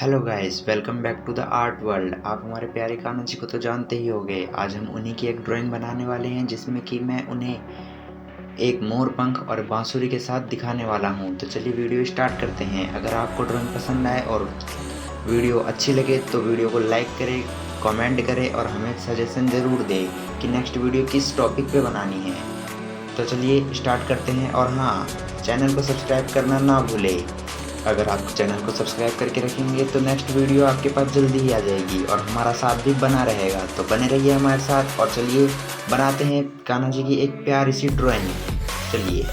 Hello guys, welcome back to the art world. आप हमारे प्यारे कान्हा जी को तो जानते ही होंगे। आज हम उन्हीं की एक ड्राइंग बनाने वाले हैं जिसमें कि मैं उन्हें एक मोर पंख और बांसुरी के साथ दिखाने वाला हूं। तो चलिए वीडियो स्टार्ट करते हैं। अगर आपको ड्राइंग पसंद आए और वीडियो अच्छी लगे तो वीडियो को लाइक करें, कमेंट करें और हमें सजेशन ज़रूर दें कि नेक्स्ट वीडियो किस टॉपिक पे बनानी है। तो चलिए स्टार्ट करते हैं। और हाँ, चैनल को सब्सक्राइब करना ना भूलें। अगर आप चैनल को सब्सक्राइब करके रखेंगे तो नेक्स्ट वीडियो आपके पास जल्दी ही आ जाएगी और हमारा साथ भी बना रहेगा। तो बने रहिए हमारे साथ और चलिए बनाते हैं कान्हा जी की एक प्यारी सी ड्राइंग। चलिए।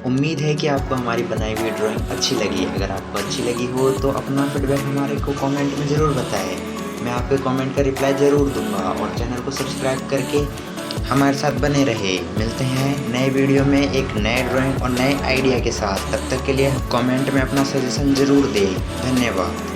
उम्मीद है कि आपको हमारी बनाई हुई ड्राइंग अच्छी लगी। अगर आपको अच्छी लगी हो तो अपना फीडबैक हमारे को कमेंट में ज़रूर बताएं। मैं आपके कमेंट का रिप्लाई ज़रूर दूंगा और चैनल को सब्सक्राइब करके हमारे साथ बने रहे। मिलते हैं नए वीडियो में एक नए ड्राइंग और नए आइडिया के साथ। तब तक के लिए कमेंट में अपना सजेशन ज़रूर दें। धन्यवाद।